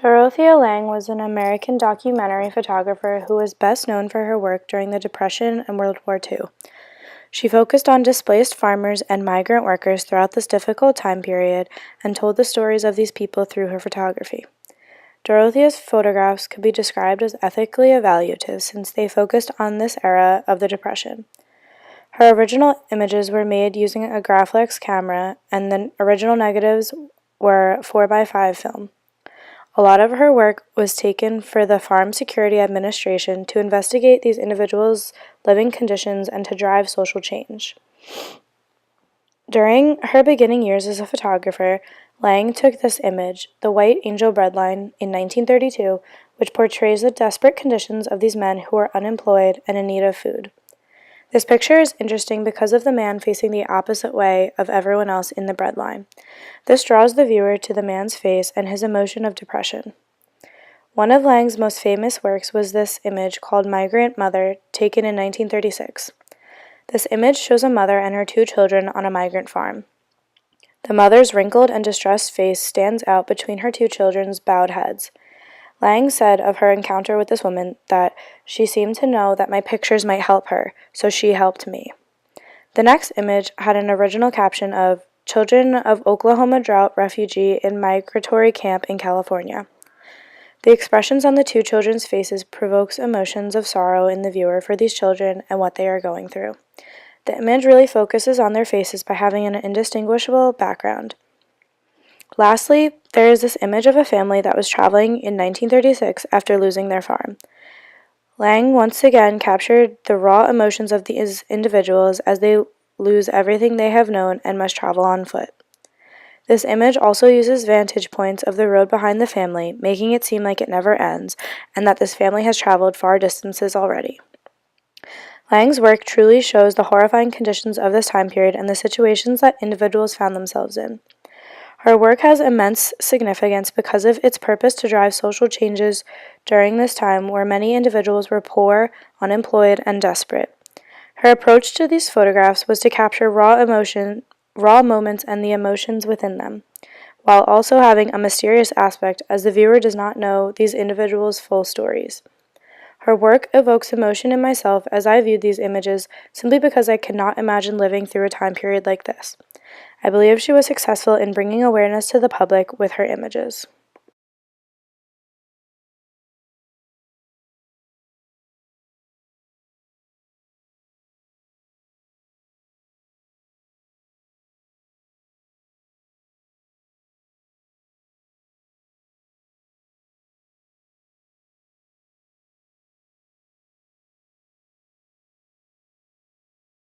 Dorothea Lange was an American documentary photographer who was best known for her work during the Depression and World War II. She focused on displaced farmers and migrant workers throughout this difficult time period and told the stories of these people through her photography. Dorothea's photographs could be described as ethically evaluative since they focused on this era of the Depression. Her original images were made using a Graflex camera, and the original negatives were 4x5 film. A lot of her work was taken for the Farm Security Administration to investigate these individuals' living conditions and to drive social change. During her beginning years as a photographer, Lange took this image, the White Angel Breadline, in 1932, which portrays the desperate conditions of these men who are unemployed and in need of food. This picture is interesting because of the man facing the opposite way of everyone else in the breadline. This draws the viewer to the man's face and his emotion of depression. One of Lange's most famous works was this image called Migrant Mother, taken in 1936. This image shows a mother and her two children on a migrant farm. The mother's wrinkled and distressed face stands out between her two children's bowed heads. Lange said of her encounter with this woman that she seemed to know that my pictures might help her, so she helped me. The next image had an original caption of Children of Oklahoma Drought Refugee in Migratory Camp in California. The expressions on the two children's faces provokes emotions of sorrow in the viewer for these children and what they are going through. The image really focuses on their faces by having an indistinguishable background. Lastly, there is this image of a family that was traveling in 1936 after losing their farm. Lange once again captured the raw emotions of these individuals as they lose everything they have known and must travel on foot. This image also uses vantage points of the road behind the family, making it seem like it never ends, and that this family has traveled far distances already. Lange's work truly shows the horrifying conditions of this time period and the situations that individuals found themselves in. Her work has immense significance because of its purpose to drive social changes during this time where many individuals were poor, unemployed, and desperate. Her approach to these photographs was to capture raw moments and the emotions within them, while also having a mysterious aspect as the viewer does not know these individuals' full stories. Her work evokes emotion in myself as I viewed these images simply because I cannot imagine living through a time period like this. I believe she was successful in bringing awareness to the public with her images.